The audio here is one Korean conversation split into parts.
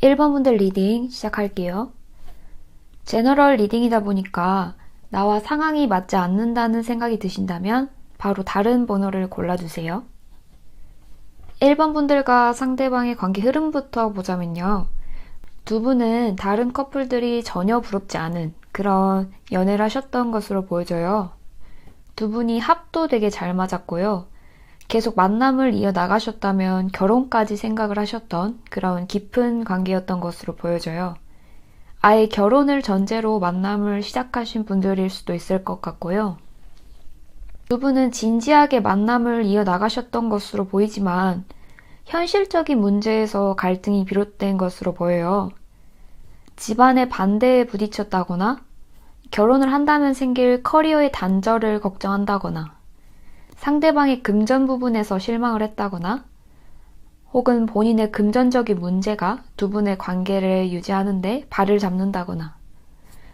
1번 분들 리딩 시작할게요. 제너럴 리딩이다 보니까 나와 상황이 맞지 않는다는 생각이 드신다면 바로 다른 번호를 골라주세요. 1번 분들과 상대방의 관계 흐름부터 보자면요. 두 분은 다른 커플들이 전혀 부럽지 않은 그런 연애를 하셨던 것으로 보여져요. 두 분이 합도 되게 잘 맞았고요. 계속 만남을 이어나가셨다면 결혼까지 생각을 하셨던 그런 깊은 관계였던 것으로 보여져요. 아예 결혼을 전제로 만남을 시작하신 분들일 수도 있을 것 같고요. 두 분은 진지하게 만남을 이어나가셨던 것으로 보이지만 현실적인 문제에서 갈등이 비롯된 것으로 보여요. 집안의 반대에 부딪혔다거나 결혼을 한다면 생길 커리어의 단절을 걱정한다거나 상대방의 금전 부분에서 실망을 했다거나 혹은 본인의 금전적인 문제가 두 분의 관계를 유지하는데 발을 잡는다거나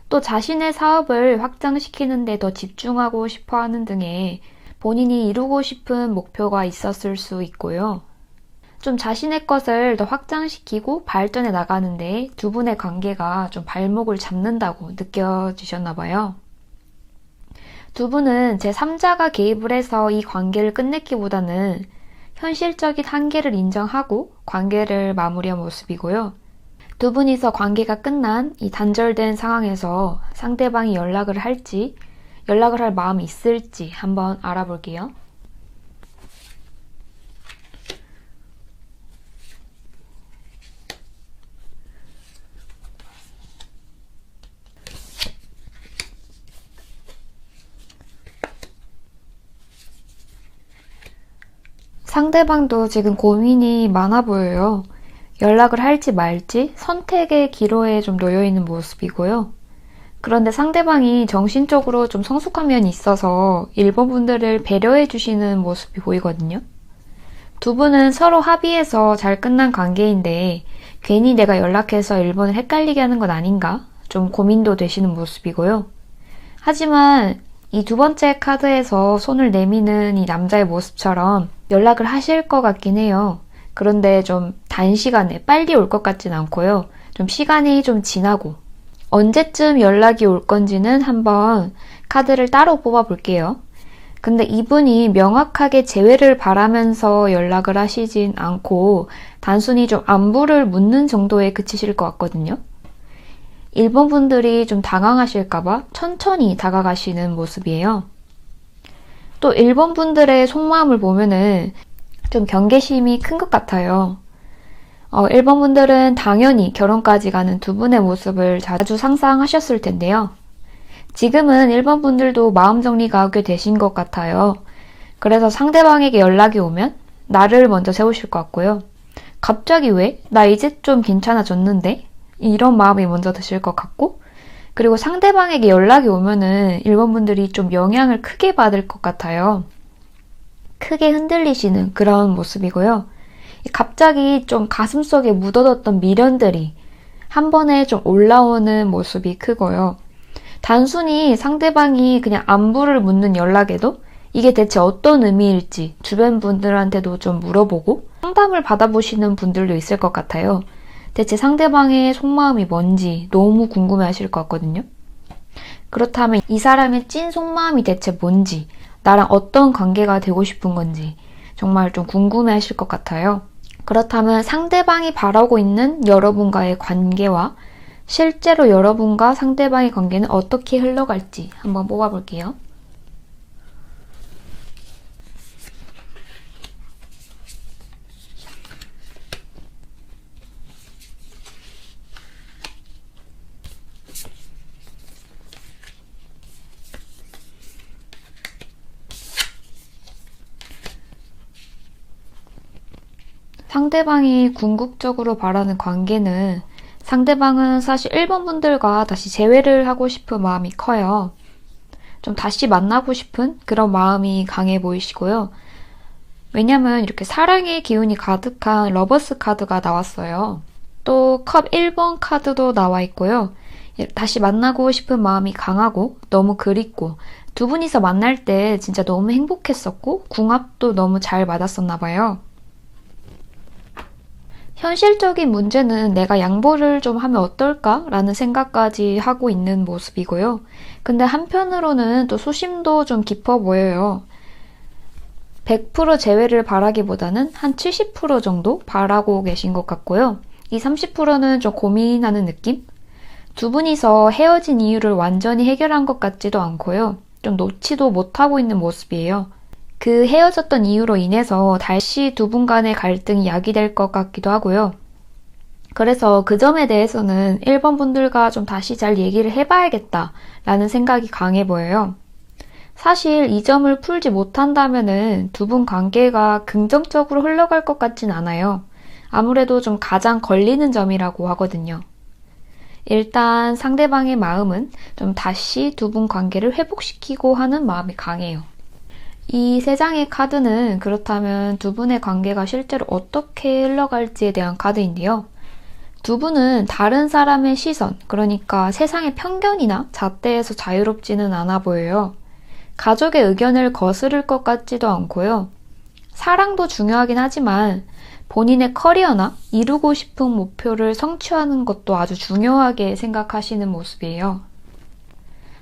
또 자신의 사업을 확장시키는 데 더 집중하고 싶어하는 등의 본인이 이루고 싶은 목표가 있었을 수 있고요. 좀 자신의 것을 더 확장시키고 발전해 나가는데 두 분의 관계가 좀 발목을 잡는다고 느껴지셨나 봐요. 두 분은 제3자가 개입을 해서 이 관계를 끝냈기보다는 현실적인 한계를 인정하고 관계를 마무리한 모습이고요. 두 분이서 관계가 끝난 이 단절된 상황에서 상대방이 연락을 할지, 연락을 할 마음이 있을지 한번 알아볼게요. 상대방도 지금 고민이 많아 보여요. 연락을 할지 말지 선택의 기로에 좀 놓여있는 모습이고요. 그런데 상대방이 정신적으로 좀 성숙한 면이 있어서 1번 분들을 배려해 주시는 모습이 보이거든요. 두 분은 서로 합의해서 잘 끝난 관계인데 괜히 내가 연락해서 1번을 헷갈리게 하는 건 아닌가? 좀 고민도 되시는 모습이고요. 하지만 이 두 번째 카드에서 손을 내미는 이 남자의 모습처럼 연락을 하실 것 같긴 해요. 그런데 좀 단시간에 빨리 올 것 같진 않고요. 좀 시간이 좀 지나고 언제쯤 연락이 올 건지는 한번 카드를 따로 뽑아 볼게요. 근데 이분이 명확하게 재회를 바라면서 연락을 하시진 않고 단순히 좀 안부를 묻는 정도에 그치실 것 같거든요. 1번 분들이 좀 당황하실까봐 천천히 다가가시는 모습이에요. 또 1번 분들의 속마음을 보면은 좀 경계심이 큰 것 같아요. 1번 분들은 당연히 결혼까지 가는 두 분의 모습을 자주 상상하셨을 텐데요. 지금은 1번 분들도 마음 정리가 꽤 되신 것 같아요. 그래서 상대방에게 연락이 오면 나를 먼저 세우실 것 같고요. 갑자기 왜? 나 이제 좀 괜찮아졌는데? 이런 마음이 먼저 드실 것 같고, 그리고 상대방에게 연락이 오면은 1번 분들이 좀 영향을 크게 받을 것 같아요. 크게 흔들리시는 그런 모습이고요. 갑자기 좀 가슴속에 묻어뒀던 미련들이 한 번에 좀 올라오는 모습이 크고요. 단순히 상대방이 그냥 안부를 묻는 연락에도 이게 대체 어떤 의미일지 주변 분들한테도 좀 물어보고 상담을 받아보시는 분들도 있을 것 같아요. 대체 상대방의 속마음이 뭔지 너무 궁금해 하실 것 같거든요. 그렇다면 이 사람의 찐 속마음이 대체 뭔지, 나랑 어떤 관계가 되고 싶은 건지 정말 좀 궁금해 하실 것 같아요. 그렇다면 상대방이 바라고 있는 여러분과의 관계와 실제로 여러분과 상대방의 관계는 어떻게 흘러갈지 한번 뽑아볼게요. 상대방이 궁극적으로 바라는 관계는 상대방은 사실 1번 분들과 다시 재회를 하고 싶은 마음이 커요. 좀 다시 만나고 싶은 그런 마음이 강해 보이시고요. 왜냐면 이렇게 사랑의 기운이 가득한 러버스 카드가 나왔어요. 또 컵 1번 카드도 나와 있고요. 다시 만나고 싶은 마음이 강하고 너무 그립고 두 분이서 만날 때 진짜 너무 행복했었고 궁합도 너무 잘 맞았었나 봐요. 현실적인 문제는 내가 양보를 좀 하면 어떨까라는 생각까지 하고 있는 모습이고요. 근데 한편으로는 또 소심도 좀 깊어 보여요. 100% 재회를 바라기보다는 한 70% 정도 바라고 계신 것 같고요. 이 30%는 좀 고민하는 느낌? 두 분이서 헤어진 이유를 완전히 해결한 것 같지도 않고요. 좀 놓지도 못하고 있는 모습이에요. 그 헤어졌던 이유로 인해서 다시 두 분 간의 갈등이 야기될 것 같기도 하고요. 그래서 그 점에 대해서는 1번 분들과 좀 다시 잘 얘기를 해봐야겠다라는 생각이 강해 보여요. 사실 이 점을 풀지 못한다면은 두 분 관계가 긍정적으로 흘러갈 것 같진 않아요. 아무래도 좀 가장 걸리는 점이라고 하거든요. 일단 상대방의 마음은 좀 다시 두 분 관계를 회복시키고 하는 마음이 강해요. 이 세 장의 카드는 그렇다면 두 분의 관계가 실제로 어떻게 흘러갈지에 대한 카드인데요. 두 분은 다른 사람의 시선, 그러니까 세상의 편견이나 잣대에서 자유롭지는 않아 보여요. 가족의 의견을 거스를 것 같지도 않고요. 사랑도 중요하긴 하지만 본인의 커리어나 이루고 싶은 목표를 성취하는 것도 아주 중요하게 생각하시는 모습이에요.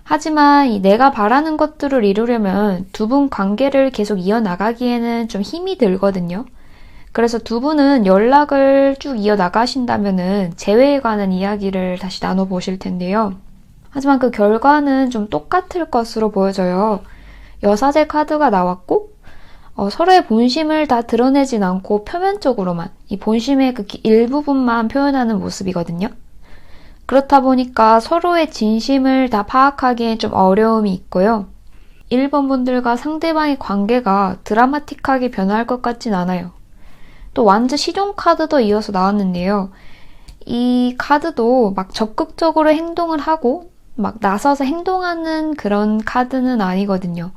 하지만 내가 바라는 것들을 이루려면 두 분 관계를 계속 이어나가기에는 좀 힘이 들거든요. 그래서 두 분은 연락을 쭉 이어나가신다면은 재회에 관한 이야기를 다시 나눠보실 텐데요. 하지만 그 결과는 좀 똑같을 것으로 보여져요. 여사제 카드가 나왔고 서로의 본심을 다 드러내진 않고 표면적으로만 이 본심의 그 일부분만 표현하는 모습이거든요. 그렇다 보니까 서로의 진심을 다 파악하기엔 좀 어려움이 있고요. 1번 분들과 상대방의 관계가 드라마틱하게 변할 것 같진 않아요. 또 완즈 시종 카드도 이어서 나왔는데요. 이 카드도 막 적극적으로 행동을 하고 막 나서서 행동하는 그런 카드는 아니거든요.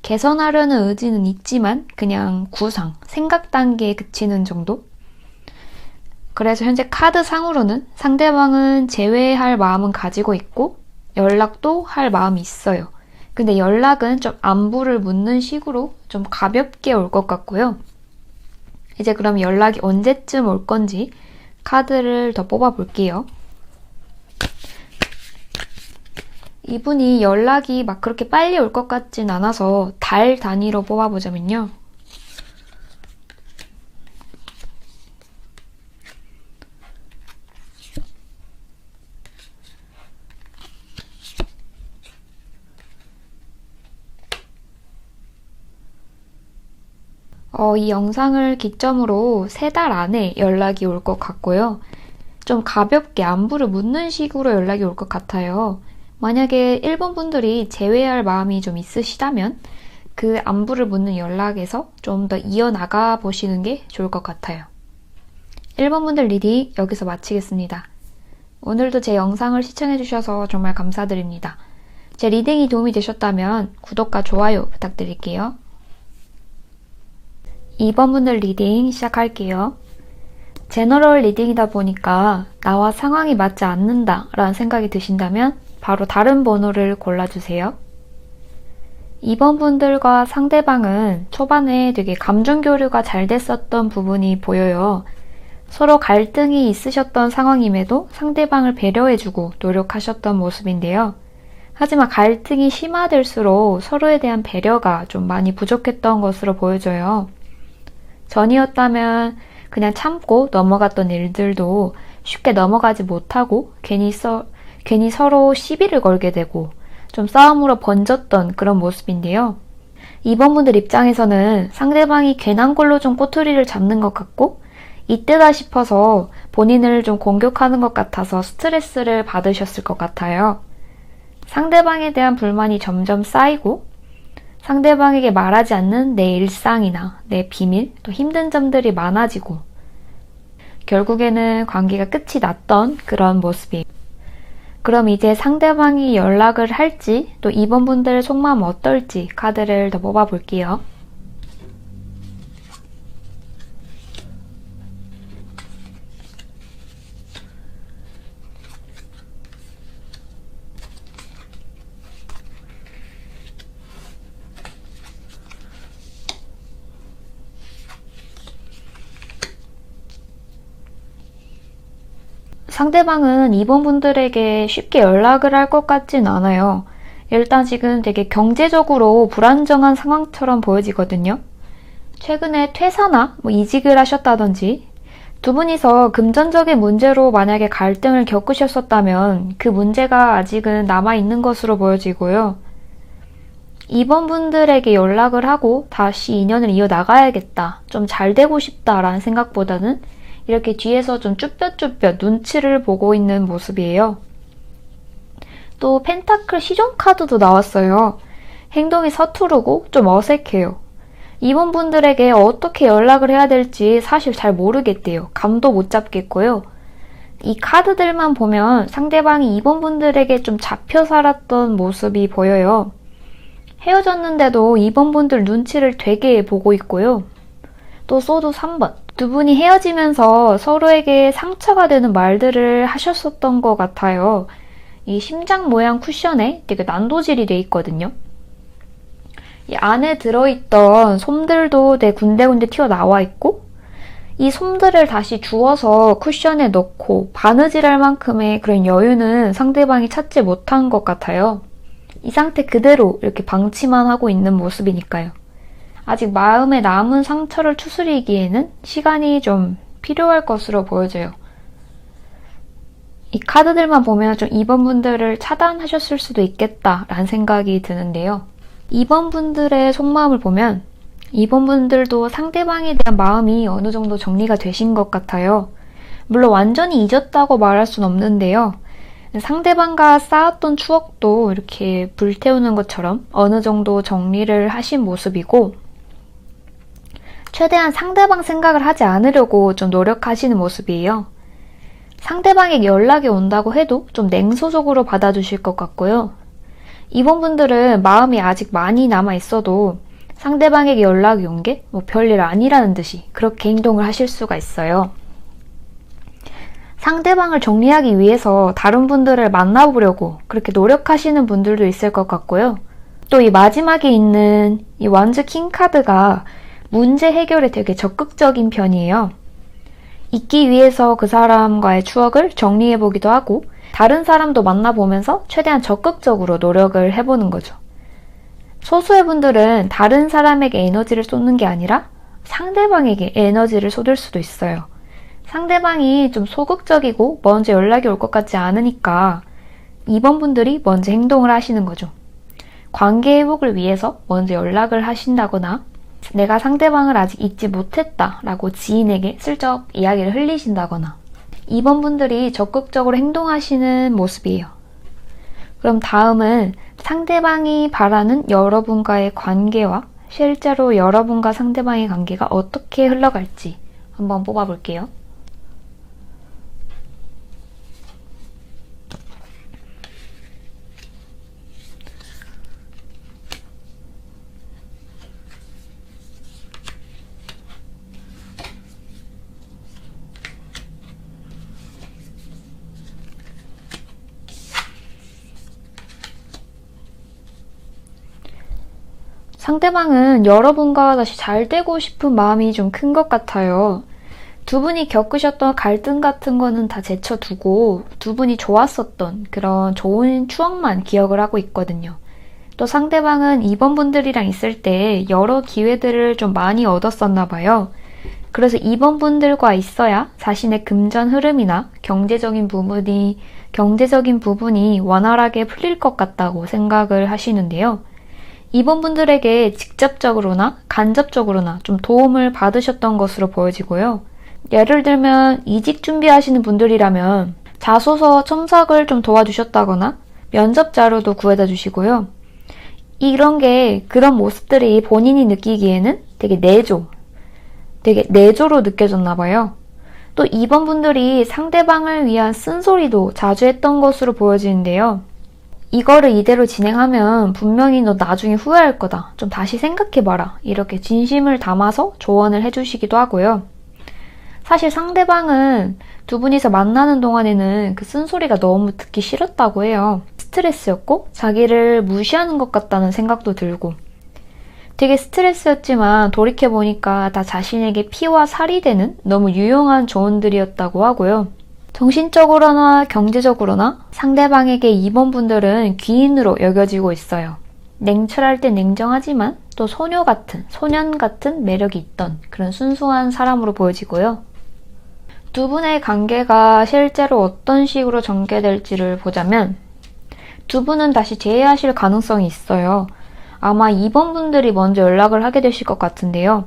개선하려는 의지는 있지만 그냥 구상, 생각 단계에 그치는 정도? 그래서 현재 카드상으로는 상대방은 재회할 마음은 가지고 있고 연락도 할 마음이 있어요. 근데 연락은 좀 안부를 묻는 식으로 좀 가볍게 올 것 같고요. 이제 그럼 연락이 언제쯤 올 건지 카드를 더 뽑아볼게요. 이분이 연락이 막 그렇게 빨리 올 것 같진 않아서 달 단위로 뽑아보자면요. 이 영상을 기점으로 3달 안에 연락이 올 것 같고요. 좀 가볍게 안부를 묻는 식으로 연락이 올 것 같아요. 만약에 1번 분들이 재회할 마음이 좀 있으시다면 그 안부를 묻는 연락에서 좀 더 이어나가 보시는 게 좋을 것 같아요. 1번 분들 리딩 여기서 마치겠습니다. 오늘도 제 영상을 시청해주셔서 정말 감사드립니다. 제 리딩이 도움이 되셨다면 구독과 좋아요 부탁드릴게요. 2번 분들 리딩 시작할게요. 제너럴 리딩이다 보니까 나와 상황이 맞지 않는다 라는 생각이 드신다면 바로 다른 번호를 골라주세요. 2번 분들과 상대방은 초반에 되게 감정 교류가 잘 됐었던 부분이 보여요. 서로 갈등이 있으셨던 상황임에도 상대방을 배려해주고 노력하셨던 모습인데요. 하지만 갈등이 심화될수록 서로에 대한 배려가 좀 많이 부족했던 것으로 보여져요. 전이었다면 그냥 참고 넘어갔던 일들도 쉽게 넘어가지 못하고 괜히 서로 시비를 걸게 되고 좀 싸움으로 번졌던 그런 모습인데요. 2번 분들 입장에서는 상대방이 괜한 걸로 좀 꼬투리를 잡는 것 같고 이때다 싶어서 본인을 좀 공격하는 것 같아서 스트레스를 받으셨을 것 같아요. 상대방에 대한 불만이 점점 쌓이고 상대방에게 말하지 않는 내 일상이나 내 비밀, 또 힘든 점들이 많아지고 결국에는 관계가 끝이 났던 그런 모습이에요. 그럼 이제 상대방이 연락을 할지 또 2번 분들의 속마음 어떨지 카드를 더 뽑아볼게요. 상대방은 이번분들에게 쉽게 연락을 할 것 같진 않아요. 일단 지금 되게 경제적으로 불안정한 상황처럼 보여지거든요. 최근에 퇴사나 이직을 하셨다든지 두 분이서 금전적인 문제로 만약에 갈등을 겪으셨었다면 그 문제가 아직은 남아있는 것으로 보여지고요. 이번 분들에게 연락을 하고 다시 인연을 이어나가야겠다, 좀 잘 되고 싶다라는 생각보다는 이렇게 뒤에서 좀 쭈뼛쭈뼛 눈치를 보고 있는 모습이에요. 또 펜타클 시종 카드도 나왔어요. 행동이 서투르고 좀 어색해요. 이번 분들에게 어떻게 연락을 해야 될지 사실 잘 모르겠대요. 감도 못 잡겠고요. 이 카드들만 보면 상대방이 이번 분들에게 좀 잡혀 살았던 모습이 보여요. 헤어졌는데도 이번 분들 눈치를 되게 보고 있고요. 또 소드 3번. 두 분이 헤어지면서 서로에게 상처가 되는 말들을 하셨었던 것 같아요. 이 심장 모양 쿠션에 되게 난도질이 돼 있거든요. 이 안에 들어있던 솜들도 되게 군데군데 튀어나와 있고, 이 솜들을 다시 주워서 쿠션에 넣고 바느질할 만큼의 그런 여유는 상대방이 찾지 못한 것 같아요. 이 상태 그대로 이렇게 방치만 하고 있는 모습이니까요. 아직 마음에 남은 상처를 추스리기에는 시간이 좀 필요할 것으로 보여져요. 이 카드들만 보면 좀 이번 분들을 차단하셨을 수도 있겠다라는 생각이 드는데요. 이번 분들의 속마음을 보면 이번 분들도 상대방에 대한 마음이 어느 정도 정리가 되신 것 같아요. 물론 완전히 잊었다고 말할 순 없는데요. 상대방과 쌓았던 추억도 이렇게 불태우는 것처럼 어느 정도 정리를 하신 모습이고, 최대한 상대방 생각을 하지 않으려고 좀 노력하시는 모습이에요. 상대방에게 연락이 온다고 해도 좀 냉소적으로 받아주실 것 같고요. 이번 분들은 마음이 아직 많이 남아있어도 상대방에게 연락이 온 게 별일 아니라는 듯이 그렇게 행동을 하실 수가 있어요. 상대방을 정리하기 위해서 다른 분들을 만나보려고 그렇게 노력하시는 분들도 있을 것 같고요. 또 이 마지막에 있는 이 완즈 킹 카드가 문제 해결에 되게 적극적인 편이에요. 잊기 위해서 그 사람과의 추억을 정리해보기도 하고 다른 사람도 만나보면서 최대한 적극적으로 노력을 해보는 거죠. 소수의 분들은 다른 사람에게 에너지를 쏟는 게 아니라 상대방에게 에너지를 쏟을 수도 있어요. 상대방이 좀 소극적이고 먼저 연락이 올 것 같지 않으니까 이번 분들이 먼저 행동을 하시는 거죠. 관계 회복을 위해서 먼저 연락을 하신다거나 내가 상대방을 아직 잊지 못했다 라고 지인에게 슬쩍 이야기를 흘리신다거나 이번 분들이 적극적으로 행동하시는 모습이에요. 그럼 다음은 상대방이 바라는 여러분과의 관계와 실제로 여러분과 상대방의 관계가 어떻게 흘러갈지 한번 뽑아볼게요. 상대방은 여러분과 다시 잘 되고 싶은 마음이 좀 큰 것 같아요. 두 분이 겪으셨던 갈등 같은 거는 다 제쳐두고 두 분이 좋았었던 그런 좋은 추억만 기억을 하고 있거든요. 또 상대방은 이번 분들이랑 있을 때 여러 기회들을 좀 많이 얻었었나 봐요. 그래서 이번 분들과 있어야 자신의 금전 흐름이나 경제적인 부분이 원활하게 풀릴 것 같다고 생각을 하시는데요. 이번 분들에게 직접적으로나 간접적으로나 좀 도움을 받으셨던 것으로 보여지고요. 예를 들면 이직 준비하시는 분들이라면 자소서 첨삭을 좀 도와주셨다거나 면접 자료도 구해다 주시고요. 그런 모습들이 본인이 느끼기에는 되게 내조로 느껴졌나 봐요. 또 이번 분들이 상대방을 위한 쓴소리도 자주 했던 것으로 보여지는데요. 이거를 이대로 진행하면 분명히 너 나중에 후회할 거다. 좀 다시 생각해봐라. 이렇게 진심을 담아서 조언을 해주시기도 하고요. 사실 상대방은 두 분이서 만나는 동안에는 그 쓴소리가 너무 듣기 싫었다고 해요. 스트레스였고 자기를 무시하는 것 같다는 생각도 들고 되게 스트레스였지만 돌이켜보니까 다 자신에게 피와 살이 되는 너무 유용한 조언들이었다고 하고요. 정신적으로나 경제적으로나 상대방에게 2번 분들은 귀인으로 여겨지고 있어요. 냉철할 땐 냉정하지만 또 소녀 같은, 소년 같은 매력이 있던 그런 순수한 사람으로 보여지고요. 두 분의 관계가 실제로 어떤 식으로 전개될지를 보자면 두 분은 다시 재회하실 가능성이 있어요. 아마 2번 분들이 먼저 연락을 하게 되실 것 같은데요.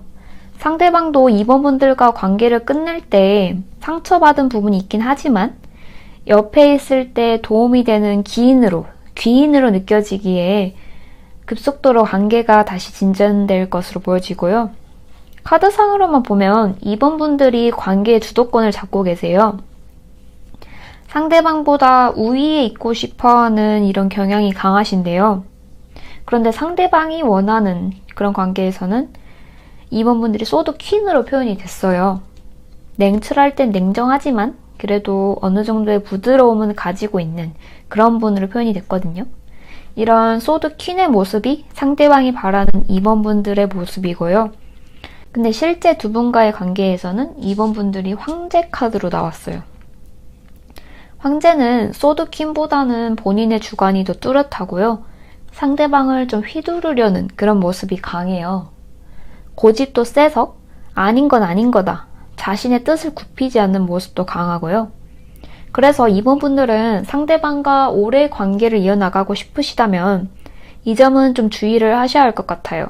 상대방도 2번 분들과 관계를 끝낼 때 상처받은 부분이 있긴 하지만 옆에 있을 때 도움이 되는 귀인으로 느껴지기에 급속도로 관계가 다시 진전될 것으로 보여지고요. 카드상으로만 보면 2번 분들이 관계의 주도권을 잡고 계세요. 상대방보다 우위에 있고 싶어하는 이런 경향이 강하신데요. 그런데 상대방이 원하는 그런 관계에서는 2번 분들이 소드 퀸으로 표현이 됐어요. 냉철할 땐 냉정하지만 그래도 어느 정도의 부드러움은 가지고 있는 그런 분으로 표현이 됐거든요. 이런 소드 퀸의 모습이 상대방이 바라는 2번 분들의 모습이고요. 근데 실제 두 분과의 관계에서는 2번 분들이 황제 카드로 나왔어요. 황제는 소드 퀸보다는 본인의 주관이 더 뚜렷하고요. 상대방을 좀 휘두르려는 그런 모습이 강해요. 고집도 세서 아닌 건 아닌 거다. 자신의 뜻을 굽히지 않는 모습도 강하고요. 그래서 이번 분들은 상대방과 오래 관계를 이어나가고 싶으시다면 이 점은 좀 주의를 하셔야 할 것 같아요.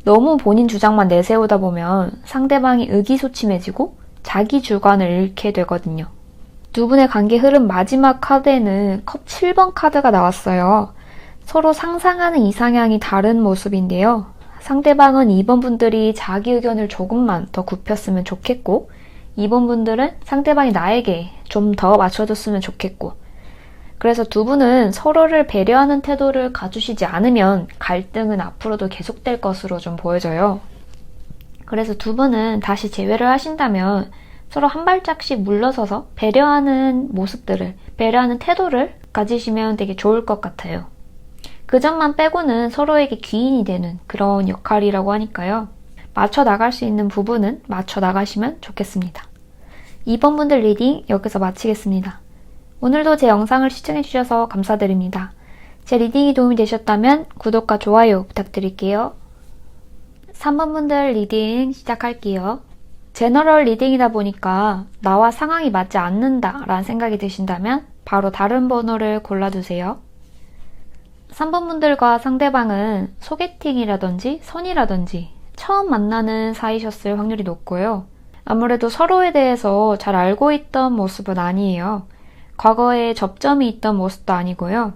너무 본인 주장만 내세우다 보면 상대방이 의기소침해지고 자기 주관을 잃게 되거든요. 두 분의 관계 흐름 마지막 카드에는 컵 7번 카드가 나왔어요. 서로 상상하는 이상향이 다른 모습인데요. 상대방은 2번 분들이 자기 의견을 조금만 더 굽혔으면 좋겠고 2번 분들은 상대방이 나에게 좀 더 맞춰줬으면 좋겠고 그래서 두 분은 서로를 배려하는 태도를 가지시지 않으면 갈등은 앞으로도 계속될 것으로 좀 보여져요. 그래서 두 분은 다시 재회를 하신다면 서로 한 발짝씩 물러서서 배려하는 모습들을, 배려하는 태도를 가지시면 되게 좋을 것 같아요. 그 점만 빼고는 서로에게 귀인이 되는 그런 역할이라고 하니까요. 맞춰 나갈 수 있는 부분은 맞춰 나가시면 좋겠습니다. 2번 분들 리딩 여기서 마치겠습니다. 오늘도 제 영상을 시청해주셔서 감사드립니다. 제 리딩이 도움이 되셨다면 구독과 좋아요 부탁드릴게요. 3번 분들 리딩 시작할게요. 제너럴 리딩이다 보니까 나와 상황이 맞지 않는다 라는 생각이 드신다면 바로 다른 번호를 골라두세요. 3번 분들과 상대방은 소개팅이라든지 선이라든지 처음 만나는 사이셨을 확률이 높고요. 아무래도 서로에 대해서 잘 알고 있던 모습은 아니에요. 과거에 접점이 있던 모습도 아니고요.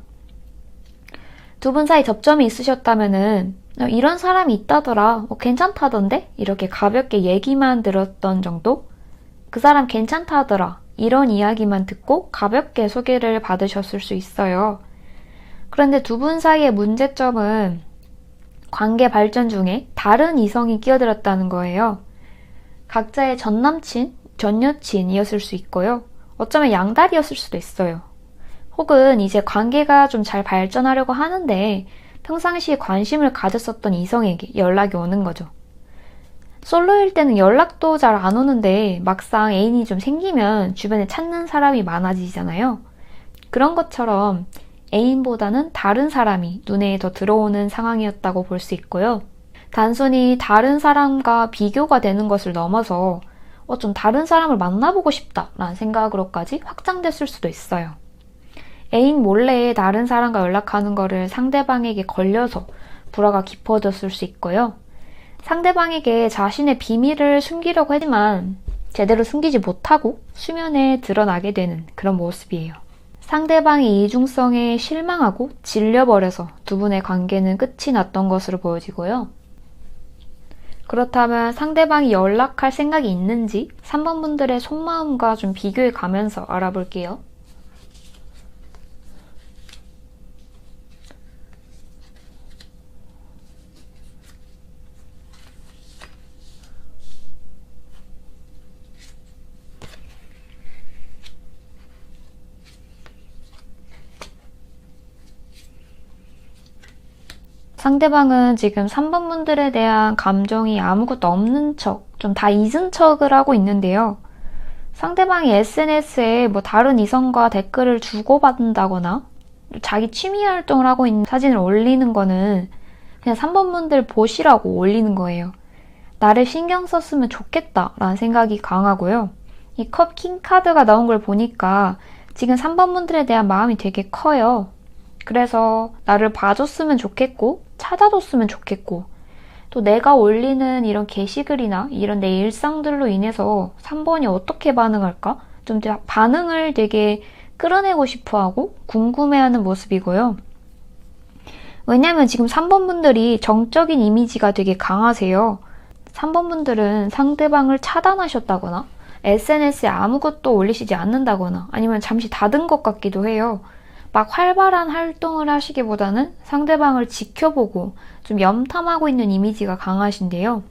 두 분 사이 접점이 있으셨다면은 이런 사람이 있다더라, 괜찮다던데? 이렇게 가볍게 얘기만 들었던 정도? 그 사람 괜찮다더라, 이런 이야기만 듣고 가볍게 소개를 받으셨을 수 있어요. 그런데 두 분 사이의 문제점은 관계 발전 중에 다른 이성이 끼어들었다는 거예요. 각자의 전 남친, 전 여친이었을 수 있고요. 어쩌면 양다리였을 수도 있어요. 혹은 이제 관계가 좀 잘 발전하려고 하는데 평상시에 관심을 가졌었던 이성에게 연락이 오는 거죠. 솔로일 때는 연락도 잘 안 오는데 막상 애인이 좀 생기면 주변에 찾는 사람이 많아지잖아요. 그런 것처럼 애인보다는 다른 사람이 눈에 더 들어오는 상황이었다고 볼 수 있고요. 단순히 다른 사람과 비교가 되는 것을 넘어서 좀 다른 사람을 만나보고 싶다라는 생각으로까지 확장됐을 수도 있어요. 애인 몰래 다른 사람과 연락하는 거를 상대방에게 걸려서 불화가 깊어졌을 수 있고요. 상대방에게 자신의 비밀을 숨기려고 하지만 제대로 숨기지 못하고 수면에 드러나게 되는 그런 모습이에요. 상대방의 이중성에 실망하고 질려버려서 두 분의 관계는 끝이 났던 것으로 보여지고요. 그렇다면 상대방이 연락할 생각이 있는지 3번 분들의 속마음과 좀 비교해 가면서 알아볼게요. 상대방은 지금 3번 분들에 대한 감정이 아무것도 없는 척, 좀 다 잊은 척을 하고 있는데요. 상대방이 SNS에 뭐 다른 이성과 댓글을 주고받는다거나 자기 취미 활동을 하고 있는 사진을 올리는 거는 그냥 3번 분들 보시라고 올리는 거예요. 나를 신경 썼으면 좋겠다 라는 생각이 강하고요. 이 컵 킹 카드가 나온 걸 보니까 지금 3번 분들에 대한 마음이 되게 커요. 그래서 나를 봐줬으면 좋겠고 찾아줬으면 좋겠고 또 내가 올리는 이런 게시글이나 이런 내 일상들로 인해서 3번이 어떻게 반응할까? 좀 반응을 되게 끌어내고 싶어하고 궁금해하는 모습이고요. 왜냐면 지금 3번 분들이 정적인 이미지가 되게 강하세요. 3번 분들은 상대방을 차단하셨다거나 SNS에 아무것도 올리시지 않는다거나 아니면 잠시 닫은 것 같기도 해요. 막 활발한 활동을 하시기보다는 상대방을 지켜보고 좀 염탐하고 있는 이미지가 강하신데요.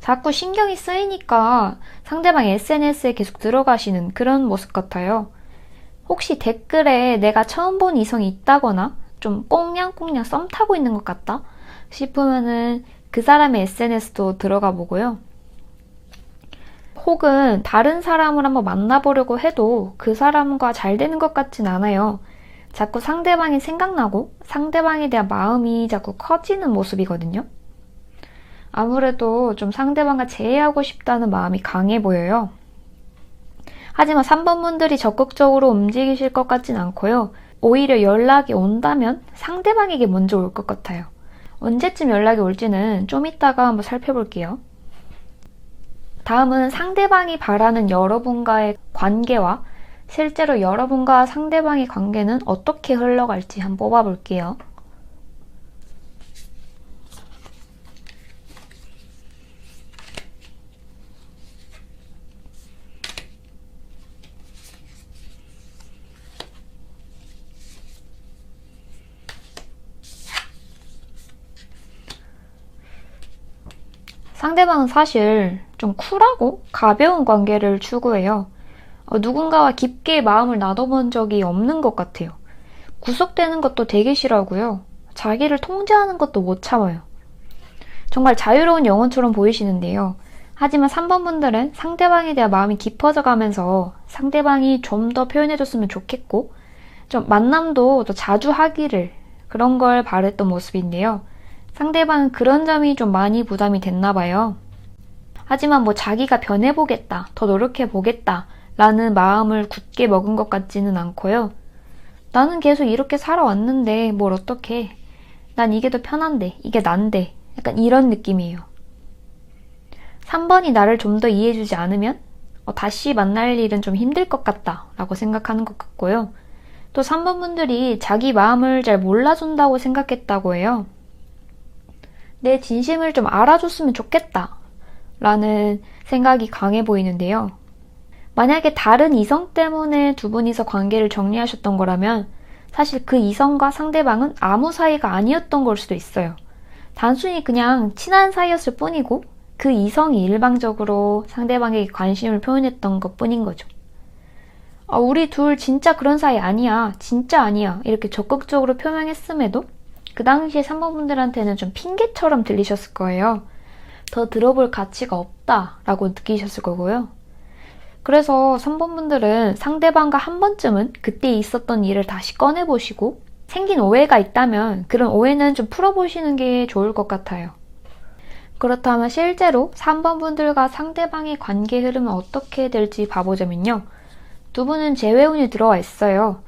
자꾸 신경이 쓰이니까 상대방 SNS에 계속 들어가시는 그런 모습 같아요. 혹시 댓글에 내가 처음 본 이성이 있다거나 좀 꽁냥꽁냥 썸 타고 있는 것 같다 싶으면은 그 사람의 SNS도 들어가 보고요. 혹은 다른 사람을 한번 만나보려고 해도 그 사람과 잘 되는 것 같진 않아요. 자꾸 상대방이 생각나고 상대방에 대한 마음이 자꾸 커지는 모습이거든요. 아무래도 좀 상대방과 재회하고 싶다는 마음이 강해 보여요. 하지만 3번 분들이 적극적으로 움직이실 것 같진 않고요. 오히려 연락이 온다면 상대방에게 먼저 올 것 같아요. 언제쯤 연락이 올지는 좀 이따가 한번 살펴볼게요. 다음은 상대방이 바라는 여러분과의 관계와 실제로 여러분과 상대방의 관계는 어떻게 흘러갈지 한번 뽑아볼게요. 상대방은 사실 좀 쿨하고 가벼운 관계를 추구해요. 누군가와 깊게 마음을 나눠본 적이 없는 것 같아요. 구속되는 것도 되게 싫어하고요. 자기를 통제하는 것도 못 참아요. 정말 자유로운 영혼처럼 보이시는데요. 하지만 3번 분들은 상대방에 대한 마음이 깊어져 가면서 상대방이 좀 더 표현해줬으면 좋겠고 좀 만남도 더 자주 하기를 그런 걸 바랬던 모습인데요. 상대방은 그런 점이 좀 많이 부담이 됐나 봐요. 하지만 뭐 자기가 변해보겠다, 더 노력해보겠다 라는 마음을 굳게 먹은 것 같지는 않고요. 나는 계속 이렇게 살아왔는데 뭘 어떡해. 난 이게 더 편한데, 이게 난데. 약간 이런 느낌이에요. 3번이 나를 좀 더 이해해주지 않으면 다시 만날 일은 좀 힘들 것 같다 라고 생각하는 것 같고요. 또 3번 분들이 자기 마음을 잘 몰라준다고 생각했다고 해요. 내 진심을 좀 알아줬으면 좋겠다 라는 생각이 강해 보이는데요. 만약에 다른 이성 때문에 두 분이서 관계를 정리하셨던 거라면 사실 그 이성과 상대방은 아무 사이가 아니었던 걸 수도 있어요. 단순히 그냥 친한 사이였을 뿐이고 그 이성이 일방적으로 상대방에게 관심을 표현했던 것 뿐인 거죠. 우리 둘 진짜 그런 사이 아니야, 진짜 아니야 이렇게 적극적으로 표명했음에도 그 당시에 3번 분들한테는 좀 핑계처럼 들리셨을 거예요. 더 들어볼 가치가 없다라고 느끼셨을 거고요. 그래서 3번 분들은 상대방과 한 번쯤은 그때 있었던 일을 다시 꺼내보시고 생긴 오해가 있다면 그런 오해는 좀 풀어보시는 게 좋을 것 같아요. 그렇다면 실제로 3번 분들과 상대방의 관계 흐름은 어떻게 될지 봐보자면요. 두 분은 재회운이 들어와 있어요.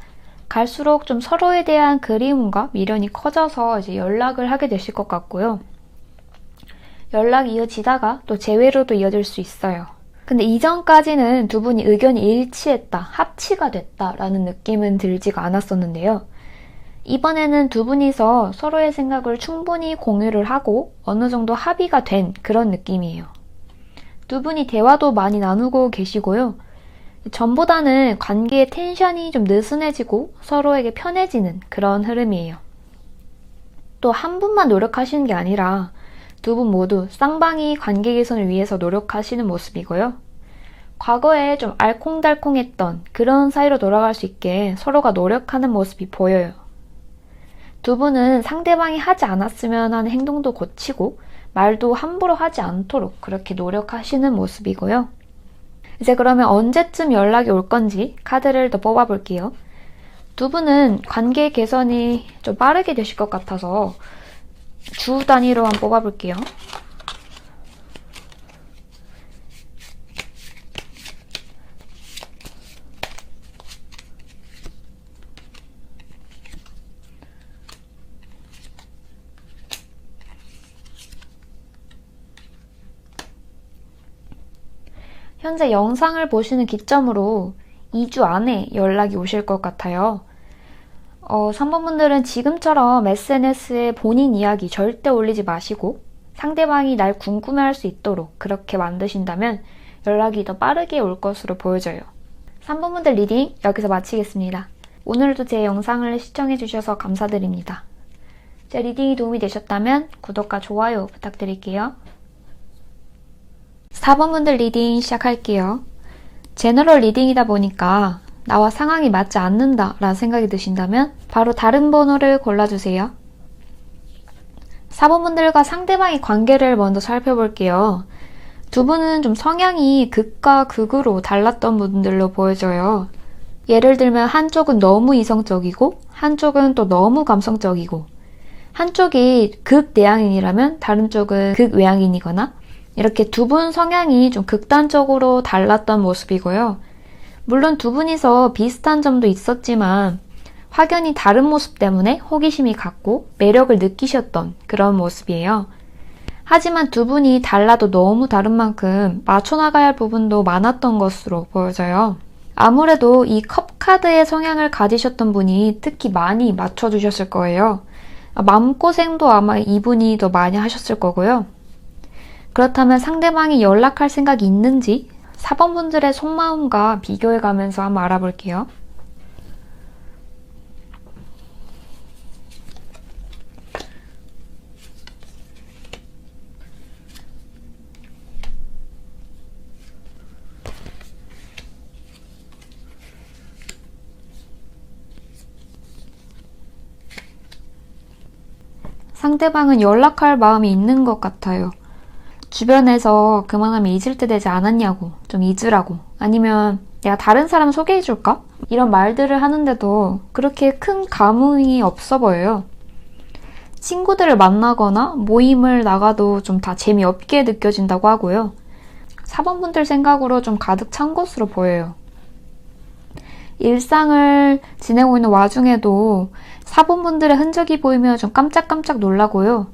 갈수록 좀 서로에 대한 그리움과 미련이 커져서 이제 연락을 하게 되실 것 같고요. 연락이 이어지다가 또 재회로도 이어질 수 있어요. 근데 이전까지는 두 분이 의견이 일치했다, 합치가 됐다라는 느낌은 들지가 않았었는데요. 이번에는 두 분이서 서로의 생각을 충분히 공유를 하고 어느 정도 합의가 된 그런 느낌이에요. 두 분이 대화도 많이 나누고 계시고요. 전보다는 관계의 텐션이 좀 느슨해지고 서로에게 편해지는 그런 흐름이에요. 또 한 분만 노력하시는 게 아니라 두 분 모두 쌍방이 관계 개선을 위해서 노력하시는 모습이고요. 과거에 좀 알콩달콩했던 그런 사이로 돌아갈 수 있게 서로가 노력하는 모습이 보여요. 두 분은 상대방이 하지 않았으면 하는 행동도 고치고 말도 함부로 하지 않도록 그렇게 노력하시는 모습이고요. 이제 그러면 언제쯤 연락이 올 건지 카드를 더 뽑아볼게요. 두 분은 관계 개선이 좀 빠르게 되실 것 같아서 주 단위로 한번 뽑아볼게요. 현재 영상을 보시는 기점으로 2주 안에 연락이 오실 것 같아요. 3번 분들은 지금처럼 SNS에 본인 이야기 절대 올리지 마시고 상대방이 날 궁금해할 수 있도록 그렇게 만드신다면 연락이 더 빠르게 올 것으로 보여져요. 3번 분들 리딩 여기서 마치겠습니다. 오늘도 제 영상을 시청해주셔서 감사드립니다. 제 리딩이 도움이 되셨다면 구독과 좋아요 부탁드릴게요. 4번 분들 리딩 시작할게요. 제너럴 리딩이다 보니까 나와 상황이 맞지 않는다 라는 생각이 드신다면 바로 다른 번호를 골라주세요. 4번 분들과 상대방의 관계를 먼저 살펴볼게요. 두 분은 좀 성향이 극과 극으로 달랐던 분들로 보여져요. 예를 들면 한쪽은 너무 이성적이고 한쪽은 또 너무 감성적이고 한쪽이 극내향인이라면 다른 쪽은 극외향인이거나 이렇게 두 분 성향이 좀 극단적으로 달랐던 모습이고요. 물론 두 분이서 비슷한 점도 있었지만 확연히 다른 모습 때문에 호기심이 갔고 매력을 느끼셨던 그런 모습이에요. 하지만 두 분이 달라도 너무 다른 만큼 맞춰나가야 할 부분도 많았던 것으로 보여져요. 아무래도 이 컵 카드의 성향을 가지셨던 분이 특히 많이 맞춰주셨을 거예요. 마음고생도 아마 이분이 더 많이 하셨을 거고요. 그렇다면 상대방이 연락할 생각이 있는지 4번 분들의 속마음과 비교해가면서 한번 알아볼게요. 상대방은 연락할 마음이 있는 것 같아요. 주변에서 그만하면 잊을 때 되지 않았냐고, 좀 잊으라고, 아니면 내가 다른 사람 소개해줄까? 이런 말들을 하는데도 그렇게 큰 감흥이 없어 보여요. 친구들을 만나거나 모임을 나가도 좀 다 재미없게 느껴진다고 하고요. 4번 분들 생각으로 좀 가득 찬 것으로 보여요. 일상을 지내고 있는 와중에도 4번 분들의 흔적이 보이면 좀 깜짝깜짝 놀라고요.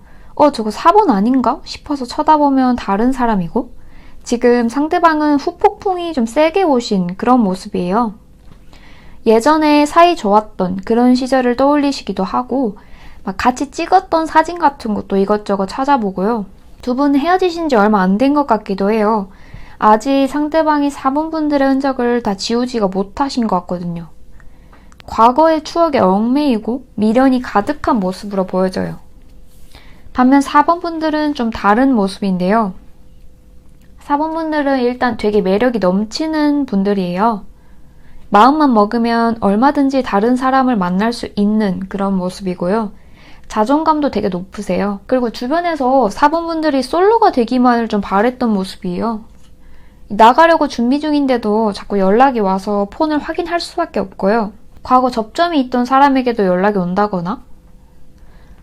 저거 4번 아닌가? 싶어서 쳐다보면 다른 사람이고 지금 상대방은 후폭풍이 좀 세게 오신 그런 모습이에요. 예전에 사이 좋았던 그런 시절을 떠올리시기도 하고 막 같이 찍었던 사진 같은 것도 이것저것 찾아보고요. 두 분 헤어지신 지 얼마 안 된 것 같기도 해요. 아직 상대방이 4번 분들의 흔적을 다 지우지가 못하신 것 같거든요. 과거의 추억에 얽매이고 미련이 가득한 모습으로 보여져요. 반면 4번 분들은 좀 다른 모습인데요. 4번 분들은 일단 되게 매력이 넘치는 분들이에요. 마음만 먹으면 얼마든지 다른 사람을 만날 수 있는 그런 모습이고요. 자존감도 되게 높으세요. 그리고 주변에서 4번 분들이 솔로가 되기만을 좀 바랬던 모습이에요. 나가려고 준비 중인데도 자꾸 연락이 와서 폰을 확인할 수밖에 없고요. 과거 접점이 있던 사람에게도 연락이 온다거나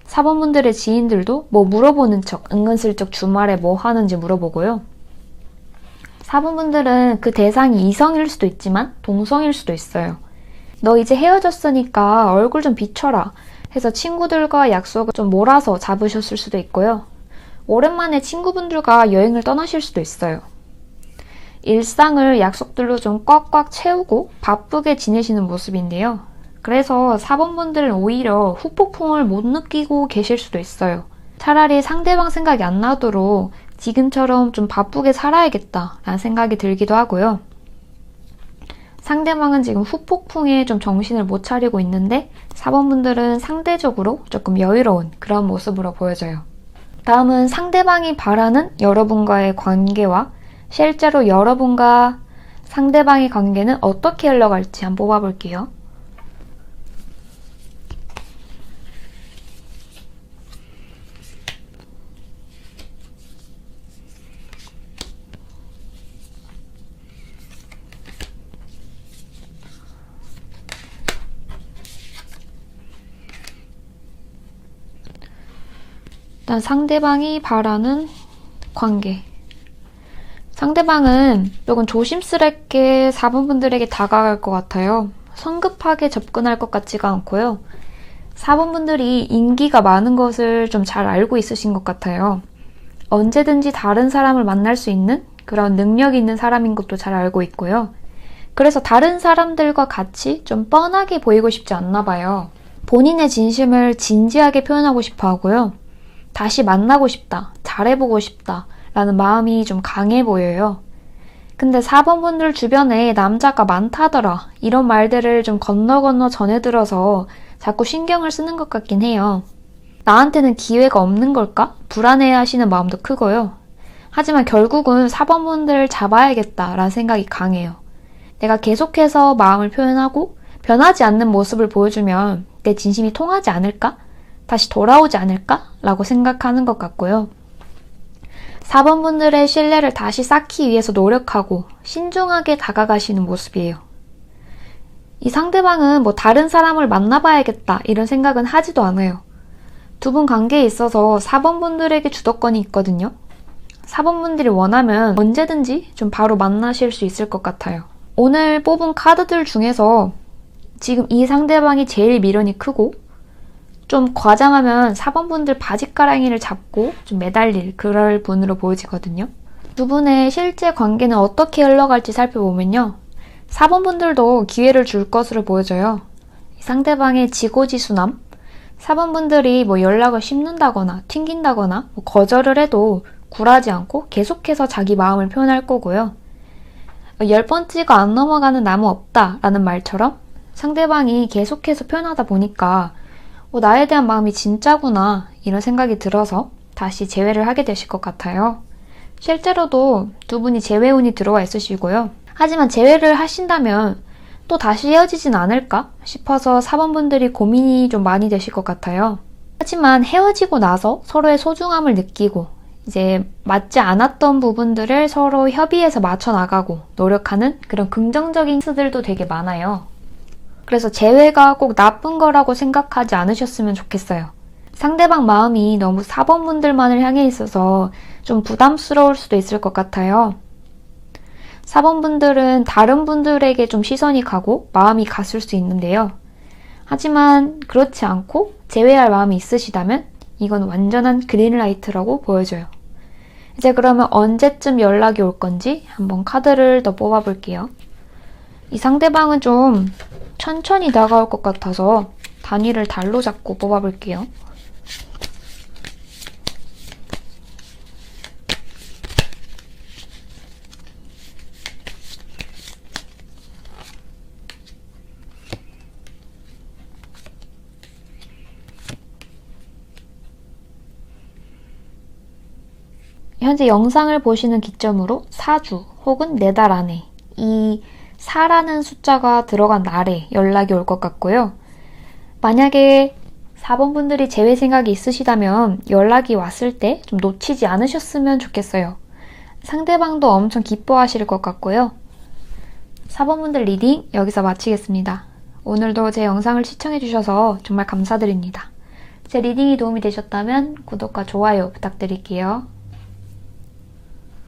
4번 분들의 지인들도 뭐 물어보는 척 은근슬쩍 주말에 뭐 하는지 물어보고요. 4번 분들은 그 대상이 이성일 수도 있지만 동성일 수도 있어요. 너 이제 헤어졌으니까 얼굴 좀 비춰라 해서 친구들과 약속을 좀 몰아서 잡으셨을 수도 있고요. 오랜만에 친구분들과 여행을 떠나실 수도 있어요. 일상을 약속들로 좀 꽉꽉 채우고 바쁘게 지내시는 모습인데요. 그래서 4번 분들은 오히려 후폭풍을 못 느끼고 계실 수도 있어요. 차라리 상대방 생각이 안 나도록 지금처럼 좀 바쁘게 살아야겠다라는 생각이 들기도 하고요. 상대방은 지금 후폭풍에 좀 정신을 못 차리고 있는데 4번 분들은 상대적으로 조금 여유로운 그런 모습으로 보여져요. 다음은 상대방이 바라는 여러분과의 관계와 실제로 여러분과 상대방의 관계는 어떻게 흘러갈지 한번 뽑아볼게요. 일단 상대방이 바라는 관계. 상대방은 조금 조심스럽게 4번 분들에게 다가갈 것 같아요. 성급하게 접근할 것 같지가 않고요. 4번 분들이 인기가 많은 것을 좀 잘 알고 있으신 것 같아요. 언제든지 다른 사람을 만날 수 있는 그런 능력이 있는 사람인 것도 잘 알고 있고요. 그래서 다른 사람들과 같이 좀 뻔하게 보이고 싶지 않나 봐요. 본인의 진심을 진지하게 표현하고 싶어 하고요. 다시 만나고 싶다, 잘해보고 싶다 라는 마음이 좀 강해 보여요. 근데 4번 분들 주변에 남자가 많다더라 이런 말들을 좀 건너 전해 들어서 자꾸 신경을 쓰는 것 같긴 해요. 나한테는 기회가 없는 걸까? 불안해하시는 마음도 크고요. 하지만 결국은 4번 분들을 잡아야겠다라는 생각이 강해요. 내가 계속해서 마음을 표현하고 변하지 않는 모습을 보여주면 내 진심이 통하지 않을까? 다시 돌아오지 않을까? 라고 생각하는 것 같고요. 4번 분들의 신뢰를 다시 쌓기 위해서 노력하고 신중하게 다가가시는 모습이에요. 이 상대방은 뭐 다른 사람을 만나봐야겠다 이런 생각은 하지도 않아요. 두 분 관계에 있어서 4번 분들에게 주도권이 있거든요. 4번 분들이 원하면 언제든지 좀 바로 만나실 수 있을 것 같아요. 오늘 뽑은 카드들 중에서 지금 이 상대방이 제일 미련이 크고 좀 과장하면 4번 분들 바지가랑이를 잡고 좀 매달릴 그럴 분으로 보여지거든요. 두 분의 실제 관계는 어떻게 흘러갈지 살펴보면요. 4번 분들도 기회를 줄 것으로 보여져요. 상대방의 지고지순함, 4번 분들이 뭐 연락을 씹는다거나 튕긴다거나 뭐 거절을 해도 굴하지 않고 계속해서 자기 마음을 표현할 거고요. 10번째가 안 넘어가는 나무 없다 라는 말처럼 상대방이 계속해서 표현하다 보니까 나에 대한 마음이 진짜구나 이런 생각이 들어서 다시 재회를 하게 되실 것 같아요. 실제로도 두 분이 재회운이 들어와 있으시고요. 하지만 재회를 하신다면 또 다시 헤어지진 않을까 싶어서 4번 분들이 고민이 좀 많이 되실 것 같아요. 하지만 헤어지고 나서 서로의 소중함을 느끼고 이제 맞지 않았던 부분들을 서로 협의해서 맞춰 나가고 노력하는 그런 긍정적인 수들도 되게 많아요. 그래서 재회가 꼭 나쁜 거라고 생각하지 않으셨으면 좋겠어요. 상대방 마음이 너무 4번 분들만을 향해 있어서 좀 부담스러울 수도 있을 것 같아요. 4번 분들은 다른 분들에게 좀 시선이 가고 마음이 갔을 수 있는데요. 하지만 그렇지 않고 재회할 마음이 있으시다면 이건 완전한 그린라이트라고 보여져요. 이제 그러면 언제쯤 연락이 올 건지 한번 카드를 더 뽑아볼게요. 이 상대방은 좀 천천히 다가올 것 같아서 단위를 달로 잡고 뽑아볼게요. 현재 영상을 보시는 기점으로 4주 혹은 4달 안에 이 4라는 숫자가 들어간 날에 연락이 올 것 같고요. 만약에 4번 분들이 재회 생각이 있으시다면 연락이 왔을 때 좀 놓치지 않으셨으면 좋겠어요. 상대방도 엄청 기뻐하실 것 같고요. 4번 분들 리딩 여기서 마치겠습니다. 오늘도 제 영상을 시청해주셔서 정말 감사드립니다. 제 리딩이 도움이 되셨다면 구독과 좋아요 부탁드릴게요.